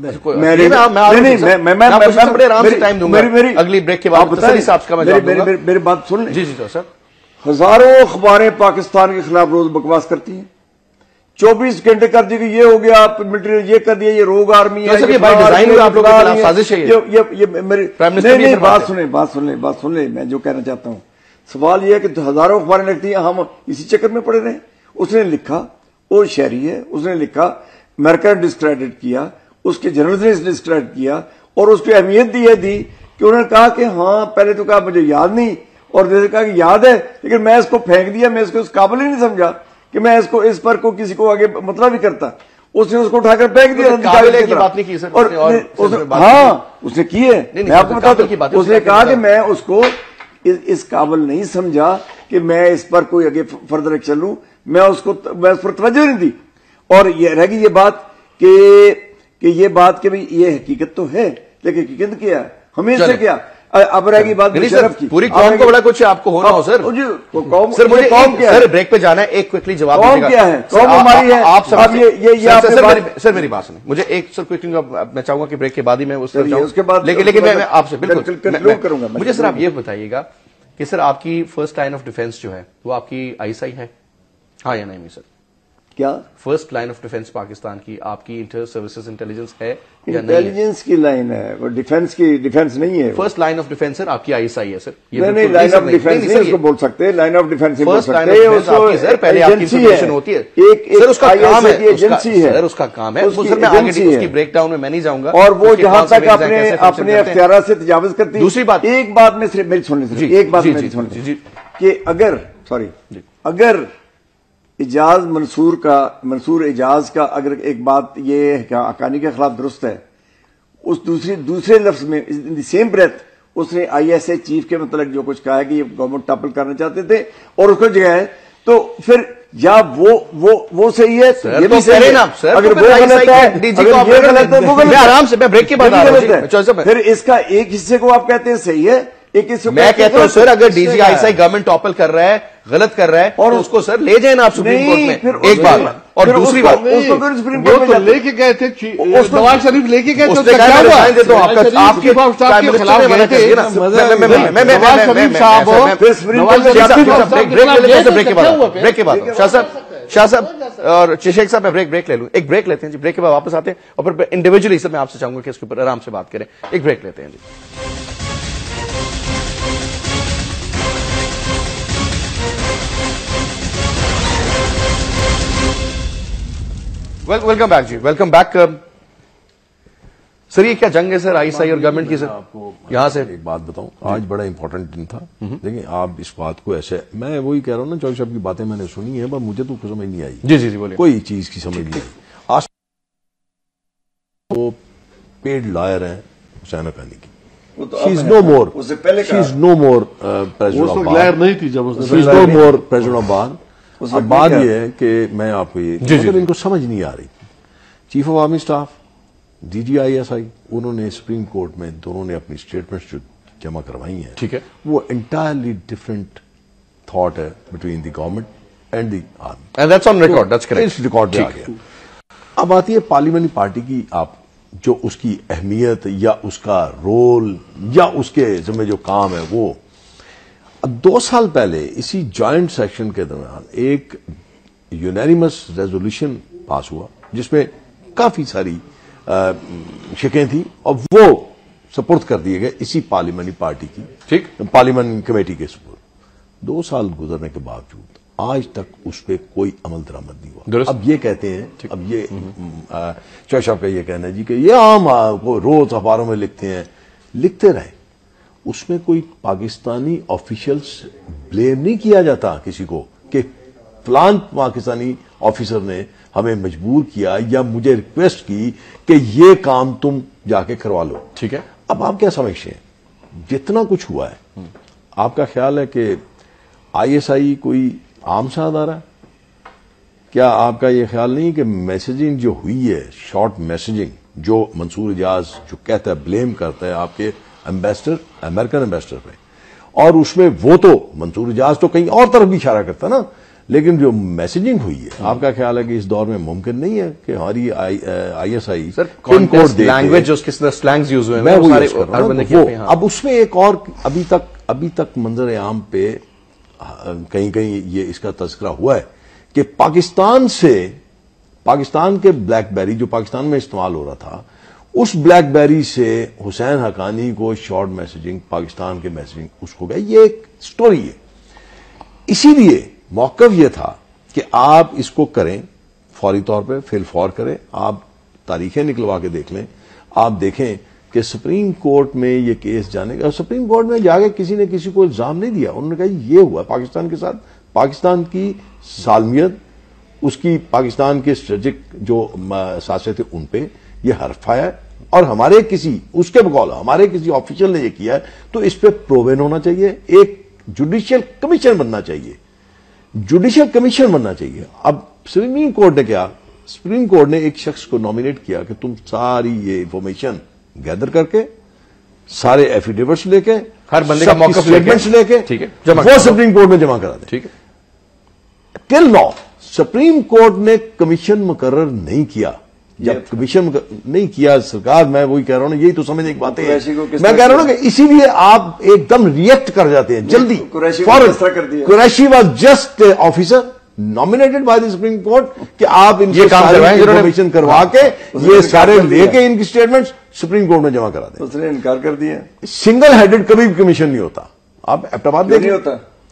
[SPEAKER 2] اگلی بریک کے بعد
[SPEAKER 1] میری بات سن لیں.
[SPEAKER 2] جی سر.
[SPEAKER 1] ہزاروں اخباریں پاکستان کے خلاف روز بکواس کرتی ہیں, 24 گھنٹے کر دی کہ یہ ہو گیا, ملٹری یہ کر دیا, یہ روگ آرمی ہے, بات سن لیں. میں جو کہنا چاہتا ہوں, سوال یہ ہے کہ ہزاروں اخباریں لگتی ہیں, ہم اسی چکر میں پڑے رہے. اس نے لکھا, وہ شہری ہے, اس نے لکھا, امریکہ نے ڈسکریڈٹ کیا, اس کے جرنلز نے ڈسکریڈٹ کیا, اور اس کو اہمیت دی کہ انہوں نے کہا کہ ہاں پہلے تو کہا مجھے یاد نہیں, اور جیسے کہا کہ یاد ہے لیکن میں اس کو پھینک دیا, میں اس کو اس قابل ہی نہیں سمجھا کہ میں اس پر کو کسی کو آگے مطلب بھی کرتا. اس نے اس کو اٹھا کر پھینک دیا. ہاں اس نے کی ہے, میں آپ کو بتا دوں, اس نے کہا کہ میں اس کو اس قابل نہیں سمجھا کہ میں اس پر کوئی آگے فردر ایکشن لوں, میں اس پر توجہ نہیں دی. اور یہ رہ گئی یہ بات کہ یہ بات کہ بھئی یہ حقیقت تو ہے, لیکن حقیقت کیا ہے ہمیں سے کیا. اب رہ گئی بات مشرف کی,
[SPEAKER 2] پوری قوم کو بڑا کچھ آپ کو ہونا ہو سر.
[SPEAKER 1] سر مجھے قوم کیا ہے,
[SPEAKER 2] بریک پہ جانا ہے, ایک کوئکلی جواب
[SPEAKER 1] قوم کیا ہے, قوم ہماری ہے.
[SPEAKER 2] آپ سر میری بات سنیں, مجھے ایک سر کوئکلی میں چاہوں گا کہ بریک کے بعد ہی میں اس پر جاؤں, لیکن میں آپ سے بالکل کروں گا. مجھے سر آپ یہ بتائیے گا کہ سر آپ کی فرسٹ لائن آف ڈیفینس جو ہے وہ آپ کی آئی ایس آئی ہے, ہاں یا نہیں سر؟
[SPEAKER 1] کیا
[SPEAKER 2] first line of defence Pakistan کی آپ کی انٹر سروسز انٹیلیجنس ہے یا نہیں؟
[SPEAKER 1] انٹیلیجنس کی لائن ہے, وہ ڈیفینس کی ڈیفینس نہیں ہے.
[SPEAKER 2] فرسٹ لائن آف ڈیفینس سر آپ کی آئی ایس آئی ہے سر.
[SPEAKER 1] نہیں لائن آف ڈیفینس نہیں اس کو بول سکتے, لائن آف ڈیفینس نہیں بول سکتے.
[SPEAKER 2] سر پہلے آپ کی انفارمیشن ہوتی ہے, سر اس کا کام ہے, ایجنسی ہے, سر اس کا کام ہے. سر میں آگے اس کی بریک ڈاؤن میں نہیں جاؤں گا,
[SPEAKER 1] اور وہ جہاں تک اپنے اختیارات سے تجاوز کرتی.
[SPEAKER 2] دوسری بات,
[SPEAKER 1] ایک بات میں صرف میری سن لیں, ایک بات میری سن لیں کہ اگر اعجاز منصور اعجاز کا اگر ایک بات یہ حقانی کے خلاف درست ہے, اس دوسرے لفظ میں سیم بریتھ اس نے آئی ایس اے چیف کے متعلق جو کچھ کہا کہ یہ گورنمنٹ ٹاپل کرنا چاہتے تھے اور اس کو جگہ ہے تو پھر یا وہ صحیح ہے یہ بھی صحیح ہے. اگر وہ غلط ہے وہ غلط ہے.
[SPEAKER 2] آرام سے میں بریک کے بعد
[SPEAKER 1] پھر اس کا ایک حصے کو آپ کہتے ہیں صحیح ہے, ایک حصے
[SPEAKER 2] میں کہتا ہوں سر اگر D G I S I government topple کر رہا ہے غلط کر رہا ہے اور اس کو سر لے جائیں آپ سپریم کورٹ میں ایک بار. اور دوسری بات
[SPEAKER 4] سپریم کورٹ میں لے کے گئے تھے نواز شریف لے کے گئے تھے
[SPEAKER 2] آپ کے خلاف گئے تھے بریک کے بعد شاہ صاحب اور شیخ صاحب میں بریک لے لوں, ایک بریک لیتے ہیں جی, بریک کے بعد واپس آتے ہیں اور پھر انڈیویجلی سر میں آپ سے چاہوں گا کہ اس کے اوپر آرام سے بات کریں. ایک بریک لیتے ہیں جی. ویلکم بیک جی, ویلکم بیک. سر یہ کیا جنگ ہے سر آئی ایس آئی اور گورنمنٹ کی؟ سر
[SPEAKER 3] آپ کو
[SPEAKER 2] یہاں سے
[SPEAKER 3] ایک بات بتاؤں, آج بڑا امپورٹنٹ دن تھا. دیکھیں آپ اس بات کو ایسے, میں وہی کہہ رہا ہوں نا, چوہدری صاحب کی باتیں میں نے سنی ہیں پر مجھے تو سمجھ نہیں آئی.
[SPEAKER 2] جی جی جی بولیے.
[SPEAKER 3] کوئی چیز کی سمجھ نہیں آئی. آج وہ پیڈ لائر ہیں حسین حقانی کی. She is no more president of bar.
[SPEAKER 4] نہیں تھی جب
[SPEAKER 3] She is no more president of bar. اب بات یہ ہے کہ میں آپ کو یہ ان کو سمجھ نہیں آ رہی. Chief of army staff, D G I S I, انہوں نے سپریم کورٹ میں دونوں نے اپنی اسٹیٹمنٹس جو جمع کروائی ہیں,
[SPEAKER 2] ٹھیک ہے,
[SPEAKER 3] وہ انٹائرلی ڈفرنٹ تھاٹ ہے between the government and the army.
[SPEAKER 2] And that's on record, that's correct,
[SPEAKER 3] اس ریکارڈ پہ آ گیا. اب آتی ہے پارلیمنٹری پارٹی کی, آپ جو اس کی اہمیت یا اس کا رول یا اس کے ذمہ جو کام ہے وہ. اب 2 سال پہلے اسی جوائنٹ سیشن کے دوران ایک یونینیمس ریزولوشن پاس ہوا جس میں کافی ساری شکیں تھیں اور وہ سپورٹ کر دیے گئے اسی پارلیمنٹری پارٹی کی,
[SPEAKER 2] ٹھیک,
[SPEAKER 3] پارلیمنٹ کمیٹی کے سپورٹ. 2 سال گزرنے کے باوجود آج تک اس پہ کوئی عمل درآمد نہیں ہوا. اب یہ کہتے ہیں, اب یہ چوہدری صاحب کا یہ کہنا ہے جی کہ یہ عام روز اخباروں میں لکھتے ہیں, لکھتے رہیں, اس میں کوئی پاکستانی آفیشلز بلیم نہیں کیا جاتا کسی کو کہ فلان پاکستانی آفیسر نے ہمیں مجبور کیا یا مجھے ریکویسٹ کی کہ یہ کام تم جا کے کروا لو.
[SPEAKER 2] ٹھیک ہے.
[SPEAKER 3] اب آپ کیا سمجھتے ہیں جتنا کچھ ہوا ہے, آپ کا خیال ہے کہ آئی ایس آئی کوئی عام سا ادارہ ہے؟ کیا آپ کا یہ خیال نہیں کہ میسجنگ جو ہوئی ہے, شارٹ میسجنگ جو منصور اجاز جو کہتا ہے, بلیم کرتا ہے آپ کے امبیسڈر, امریکن امبیسڈر پہ, اور اس میں وہ تو منصور اجاز تو کہیں اور طرف بھی اشارہ کرتا نا, لیکن جو میسجنگ ہوئی ہے, آپ کا خیال ہے کہ اس دور میں ممکن نہیں ہے کہ ہماری I S I
[SPEAKER 2] pin code language جو کس طرح سلینگز یوز ہوئے ہیں
[SPEAKER 3] وہ, اب اس میں ایک اور ابھی تک منظر عام پہ کہیں یہ اس کا تذکرہ ہوا ہے کہ پاکستان کے بلیک بیری جو پاکستان میں استعمال ہو رہا تھا, اس بلیک بیری سے حسین حقانی کو شارٹ میسجنگ, پاکستان کے میسجنگ اس کو گئے. یہ ایک سٹوری ہے. اسی لیے موقف یہ تھا کہ آپ اس کو کریں, فوری طور پہ فی الفور کریں. آپ تاریخیں نکلوا کے دیکھ لیں, آپ دیکھیں کہ سپریم کورٹ میں یہ کیس جانے کا, سپریم کورٹ میں جا کے کسی نے کسی کو الزام نہیں دیا. انہوں نے کہا یہ ہوا پاکستان کے ساتھ, پاکستان کی سالمیت, اس کی پاکستان کے اسٹریٹجک جو سازشیں تھے ان پہ یہ حرف آیا ہے, اور ہمارے کسی اس کے بقول ہمارے کسی آفیشل نے یہ کیا ہے تو اس پہ پرووین ہونا چاہیے, ایک جوڈیشل کمیشن بننا چاہیے, جوڈیشل کمیشن بننا چاہیے. اب سپریم کورٹ نے کیا, سپریم کورٹ نے ایک شخص کو نامینیٹ کیا کہ تم ساری یہ انفارمیشن گیدر کر کے, سارے ایفیڈیوٹس لے کے,
[SPEAKER 2] ہر بندے کا موقف
[SPEAKER 3] اسٹیٹمنٹس لے کے,
[SPEAKER 2] ٹھیک ہے,
[SPEAKER 3] وہ سپریم کورٹ میں جمع کرا دیں.
[SPEAKER 2] ٹھیک ہے.
[SPEAKER 3] ٹل نو سپریم کورٹ نے کمیشن مقرر نہیں کیا. جب کمیشن نہیں کیا سرکار, میں وہی کہہ رہا ہوں نا, یہی تو سمجھنے کی باتیں ہیں. میں کہہ رہا ہوں نا کہ اسی لیے آپ ایک دم ریئیکٹ کر جاتے ہیں جلدی. Qureshi was just officer nominated by the Supreme Court کہ آپ ان کے انفارمیشن کروا کے یہ سارے لے کے ان کی اسٹیٹمنٹس سپریم کورٹ میں جمع کرا دیں.
[SPEAKER 1] اس نے انکار کر دیا.
[SPEAKER 3] سنگل ہیڈڈ کبھی بھی کمیشن نہیں ہوتا. آپ ایبٹآباد دیکھیں,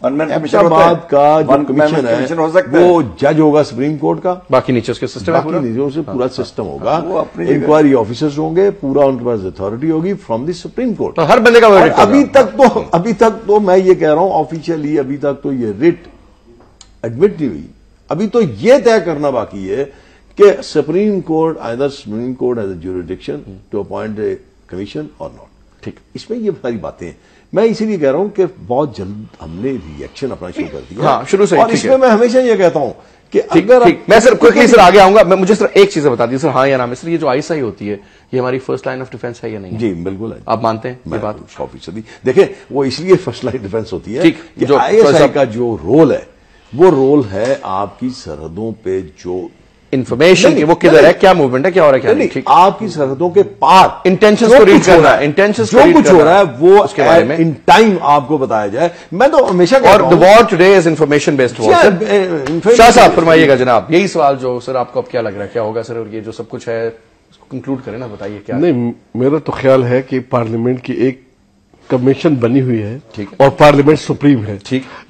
[SPEAKER 3] ایبٹآباد کا جو کمیشن ہے وہ جج ہوگا سپریم کورٹ کا,
[SPEAKER 2] باقی نیچے اس کے سسٹم ہے,
[SPEAKER 3] پورا سسٹم ہوگا, انکوائری آفیسرز ہوں گے, پورا ان کے پاس اتھارٹی ہوگی فرام دی سپریم کورٹ.
[SPEAKER 2] ہر بندے کا
[SPEAKER 3] ابھی تک تو میں یہ کہہ رہا ہوں آفیشیلی ابھی تک تو یہ ریٹ ایڈمٹ نہیں ہوئی. ابھی تو یہ طے کرنا باقی ہے کہ supreme court either supreme court has a jurisdiction to appoint a commission اور ناٹ.
[SPEAKER 2] ٹھیک,
[SPEAKER 3] اس میں یہ ساری باتیں ہیں. میں اسی لیے کہہ رہا ہوں کہ بہت جلد ہم نے ری ایکشن اپنا شروع کر دیا.
[SPEAKER 2] ہاں شروع سے.
[SPEAKER 3] اور اس میں ہمیشہ یہ کہتا ہوں کہ
[SPEAKER 2] اگر میں سر کوئکلی سر آگے آؤں گا, میں مجھے سر ایک چیز بتا دیجیے سر, ہاں یا نہ, سر یہ جو ISI ہوتی ہے یہ ہماری فرسٹ لائن آف ڈیفینس ہے یا نہیں؟
[SPEAKER 3] جی بالکل ہے.
[SPEAKER 2] آپ مانتے ہیں یہ بات؟
[SPEAKER 3] 100%. دیکھیں وہ اس لیے فرسٹ لائن ڈیفینس ہوتی ہے کہ
[SPEAKER 2] جو
[SPEAKER 3] ISI کا جو رول ہے وہ رول ہے آپ کی سرحدوں پہ جو
[SPEAKER 2] انفارمیشن وہ کدھر ہے, کیا موومنٹ ہے, کیا ہو رہا ہے, کیا نہیں,
[SPEAKER 3] آپ کی سرحدوں کے پار
[SPEAKER 2] انٹینشنز کو ریڈ کرنا ہے, انٹینشنز
[SPEAKER 3] جو کچھ ہو رہا ہے وہ اس کے بارے میں ان ٹائم آپ کو بتایا جائے. میں تو ہمیشہ
[SPEAKER 2] اور the war today is information based war. شاہ صاحب فرمائیے گا جناب, یہی سوال جو سر آپ کو اب کیا لگ رہا ہے کیا ہوگا سر, اور یہ جو سب کچھ ہے اس کو کنکلوڈ کریں نا, بتائیے کیا.
[SPEAKER 4] نہیں, میرا تو خیال ہے کہ پارلیمنٹ کی ایک کمیشن بنی ہوئی ہے اور پارلیمنٹ سپریم ہے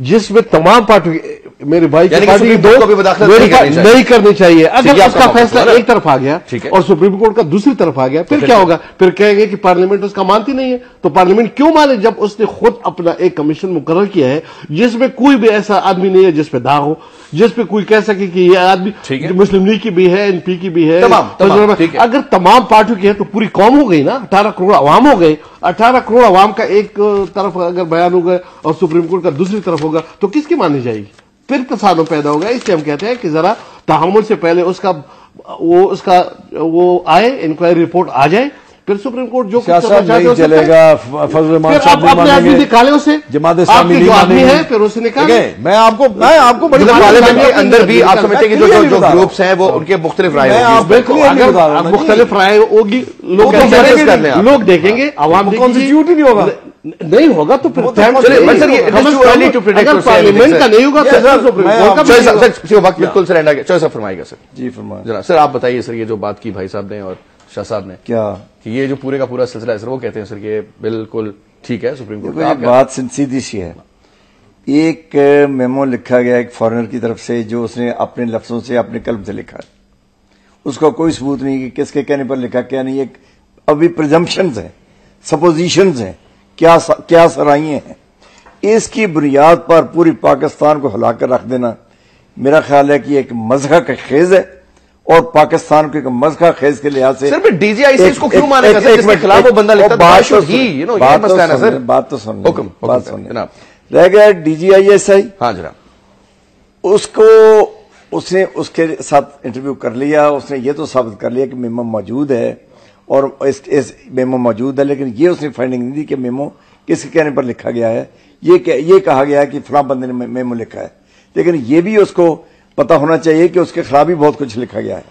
[SPEAKER 4] جس میں تمام پارٹی, میرے بھائی کی پارٹی دو نہیں کرنی چاہیے. اگر اس کا فیصلہ ایک طرف آ گیا اور سپریم کورٹ کا دوسری طرف آ گیا پھر کیا ہوگا؟ پھر کہیں گے کہ پارلیمنٹ اس کا مانتی نہیں ہے. تو پارلیمنٹ کیوں مانے جب اس نے خود اپنا ایک کمیشن مقرر کیا ہے جس میں کوئی بھی ایسا آدمی نہیں ہے جس پہ داغ ہو, جس پہ کوئی کہہ سکے کہ یہ آدمی مسلم لیگ کی بھی ہے, NP کی بھی ہے, اگر تمام پارٹیوں کی ہے تو پوری قوم ہو گئی نا, 18 کروڑ عوام ہو گئے. 18 کروڑ عوام کا ایک طرف اگر بیان ہوگا اور سپریم کورٹ کا دوسری طرف ہوگا تو کس کی مانی جائے گی؟ پھر تصادم پیدا ہوگا. اس لیے ہم کہتے ہیں کہ ذرا تحمل سے پہلے اس کا وہ آئے, انکوائری رپورٹ آ جائے, پھر سپریم کورٹ جو
[SPEAKER 3] نہیں چلے گا. فضل الرحمان صاحب
[SPEAKER 4] اپنے آدمی نکالے اسے,
[SPEAKER 3] جماعت
[SPEAKER 4] آپ کے جو آدمی ہے پھر اسے نکالے.
[SPEAKER 3] میں آپ کو بڑی
[SPEAKER 2] پارلیمنٹ کے اندر بھی آپ سمجھتے ہیں کہ جو گروپس ہیں وہ ان کے مختلف رائے
[SPEAKER 4] ہوگی, مختلف رائے ہوگی, لوگ دیکھیں گے, عوام
[SPEAKER 3] کانسٹیٹیوٹ ہی نہیں ہوگا,
[SPEAKER 4] نہیں ہوگا تو پھر
[SPEAKER 2] پارلیمنٹ کا نہیں ہوگا. وقت بالکل سر اینڈ آ گیا. چوہے صاحب فرمائے گا سر.
[SPEAKER 1] جی فرمائیں
[SPEAKER 2] جناب. سر آپ بتائیے سر, یہ جو بات کی بھائی صاحب نے اور شاہ صاحب نے,
[SPEAKER 1] کیا
[SPEAKER 2] کہ یہ جو پورے کا پورا سلسلہ ہے سر, وہ کہتے ہیں سر کہ بالکل ٹھیک ہے سپریم کورٹ کا.
[SPEAKER 1] بات سیدھی سی ہے. ایک میمو لکھا گیا ایک فارنر کی طرف سے جو اس نے اپنے لفظوں سے اپنے قلم سے لکھا ہے, اس کا کوئی ثبوت نہیں کہ کس کے کہنے پر لکھا کیا نہیں. ایک ابھی پرزمپشنز ہیں, سپوزیشنز ہیں, کیا سرائیاں ہیں. اس کی بنیاد پر پوری پاکستان کو ہلا کر رکھ دینا میرا خیال ہے کہ ایک مذہب کا خیز ہے, اور پاکستان کے مذہب خیز کے لحاظ سے
[SPEAKER 2] صرف DGI اس کو کیوں مانے گا سر, جس کے خلاف وہ بندہ لکھتا ہے.
[SPEAKER 1] بات تو سن جناب. رہ گیا DGI.
[SPEAKER 2] ہاں جناب.
[SPEAKER 1] اس نے اس کے ساتھ انٹرویو کر لیا, اس نے یہ تو ثابت کر لیا کہ میمو موجود ہے اور اس میمو موجود ہے, لیکن یہ اس نے فائنڈنگ نہیں دی کہ میمو کس کے کہنے پر لکھا گیا ہے. یہ کہا گیا ہے کہ فلاں بندے نے میمو لکھا ہے, لیکن یہ بھی اس کو پتا ہونا چاہیے کہ اس کے خلاف بھی بہت کچھ لکھا گیا ہے,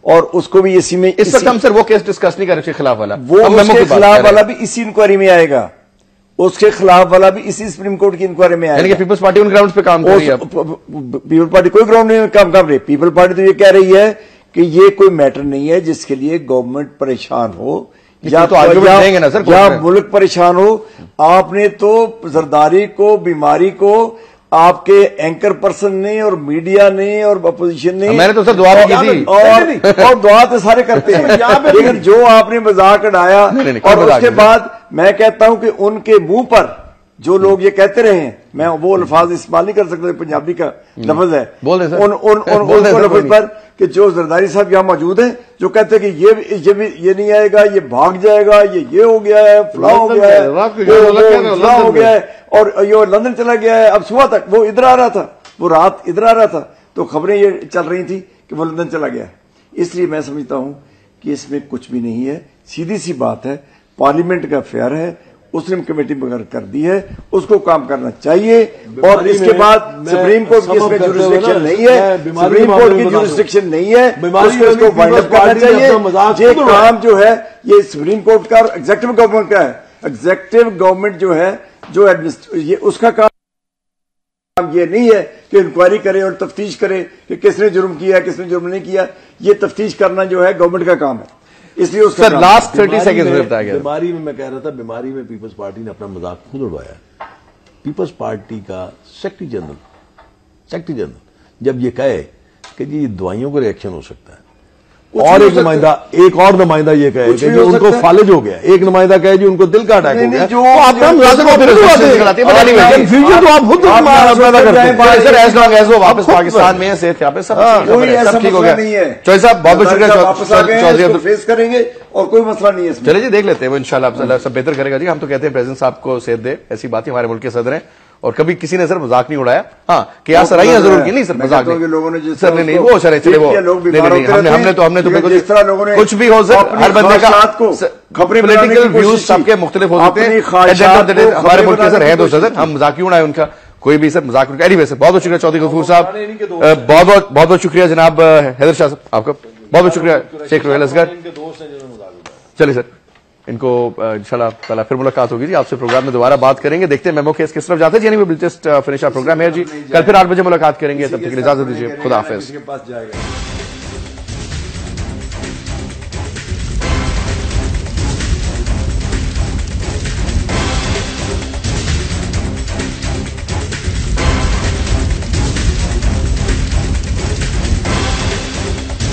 [SPEAKER 1] اور اس کو بھی اسی میں
[SPEAKER 2] اس وقت ہم سر وہ کیس ڈسکس نہیں کر رہے اس کے خلاف والا,
[SPEAKER 1] وہ اس کے خلاف والا بھی اسی انکوائری میں آئے گا, اس کے خلاف والا بھی اسی سپریم کورٹ کی انکوائری میں آئے گا.
[SPEAKER 2] پیپلز پارٹی ان گراؤنڈ پہ کام کر رہی ہے.
[SPEAKER 1] پیپل پارٹی کوئی گراؤنڈ نہیں کام کر رہی. پیپل پارٹی تو یہ کہہ رہی ہے کہ یہ کوئی میٹر نہیں ہے جس کے لیے گورنمنٹ پریشان ہو یا ملک پریشان ہو. آپ نے تو زرداری کو, بیماری کو آپ کے اینکر پرسن نے اور میڈیا نے اور اپوزیشن نے,
[SPEAKER 2] میں نے تو سر دعا بھی کی تھی
[SPEAKER 1] اور دعا تو سارے کرتے ہیں, لیکن جو آپ نے مذاق اڑایا اور اس کے بعد میں کہتا ہوں کہ ان کے منہ پر جو لوگ یہ کہتے رہے ہیں, میں وہ الفاظ استعمال نہیں کر سکتا, پنجابی کا لفظ ہے, ان لفظ پر کہ جو زرداری صاحب یہاں موجود ہیں جو کہتے ہیں کہ یہ نہیں آئے گا, یہ بھاگ جائے گا, یہ ہو گیا ہے, فلاں ہو گیا ہے, فلاں ہو گیا ہے, اور یہ لندن چلا گیا ہے. اب صبح تک وہ ادھر آ رہا تھا, وہ رات ادھر آ رہا تھا, تو خبریں یہ چل رہی تھی کہ وہ لندن چلا گیا ہے. اس لیے میں سمجھتا ہوں کہ اس میں کچھ بھی نہیں ہے, سیدھی سی بات ہے, پارلیمنٹ کا افیئر ہے, اس نے کمیٹی مقرر کر دی ہے, اس کو کام کرنا چاہیے. اور اس کے بعد سپریم کورٹ کی اس میں جورسڈکشن نہیں ہے, سپریم کورٹ کی جورسڈکشن نہیں ہے, اس کو وائنڈ اپ کرنا چاہیے. یہ کام جو ہے یہ سپریم کورٹ کا اور ایگزیکٹو گورنمنٹ کا ہے. ایگزیکٹو گورنمنٹ جو ہے جو یہ اس کا کام یہ نہیں ہے کہ انکوائری کرے اور تفتیش کرے کہ کس نے جرم کیا کس نے جرم نہیں کیا. یہ تفتیش کرنا جو ہے گورنمنٹ کا کام ہے. اس لیے اس
[SPEAKER 2] سر لاسٹ 30 سیکنڈ میں بتایا گیا.
[SPEAKER 3] بیماری میں کہہ رہا تھا, بیماری میں پیپلز پارٹی نے اپنا مذاق خود اڑوایا. پیپلز پارٹی کا سیکرٹری جنرل جب یہ کہے کہ جی دوائیوں کا ریئیکشن ہو سکتا ہے, اور ایک اور نمائندہ یہ کہے کہ جی ان کو فالج ہو گیا, ایک نمائندہ کہے جی ان کو دل کا اٹیک ہو گیا, تو آپ کنفیوژن تو آپ خود
[SPEAKER 2] سر ایز لانگ ایز وہ واپس پاکستان میں صحت یاب ہے سب ٹھیک ہو گیا. چوہدری صاحب بہت بہت شکریہ, چودھری
[SPEAKER 1] فیس کریں گے اور کوئی مسئلہ نہیں ہے.
[SPEAKER 2] چلے جی دیکھ لیتے ہیں وہ انشاءاللہ سب بہتر کرے گا. جی ہم تو کہتے ہیں پریزیڈنٹ صاحب کو صحت دے, ایسی بات ہی ہمارے ملک کے صدر ہیں, اور کبھی کسی نے سر مذاق نہیں اڑایا. ہاں کہ یہاں سر آئی ضرور کی نہیں سر مذاق نہیں سر, نہیں وہ چلے چلے وہ ہم نے تو کچھ بھی ہو سر, ہر بندے کا پولیٹیکل ویوز سب کے مختلف ہو سکتے ہیں. ہمارے ملک کے سر ہے دو صدر, ہم مذاق کیوں اڑائے ان کا, کوئی بھی سر مذاق. اینی وے سر بہت بہت شکریہ چودھری غفور صاحب, بہت بہت شکریہ جناب حیدر شاہ صاحب آپ کا, بہت بہت شکریہ شیخ روہیل اصغر. چلیے سر ان کو انشاءاللہ تعالیٰ پھر ملاقات ہوگی جی آپ سے, پروگرام میں دوبارہ بات کریں گے, دیکھتے ہیں میمو کیس کس طرف جاتے ہیں. یعنی وہ دلچسپ فنش پروگرام ہے جی, کل پھر 8 بجے ملاقات کریں گے, تب تک کے لیے اجازت دیجیے, خدا حافظ.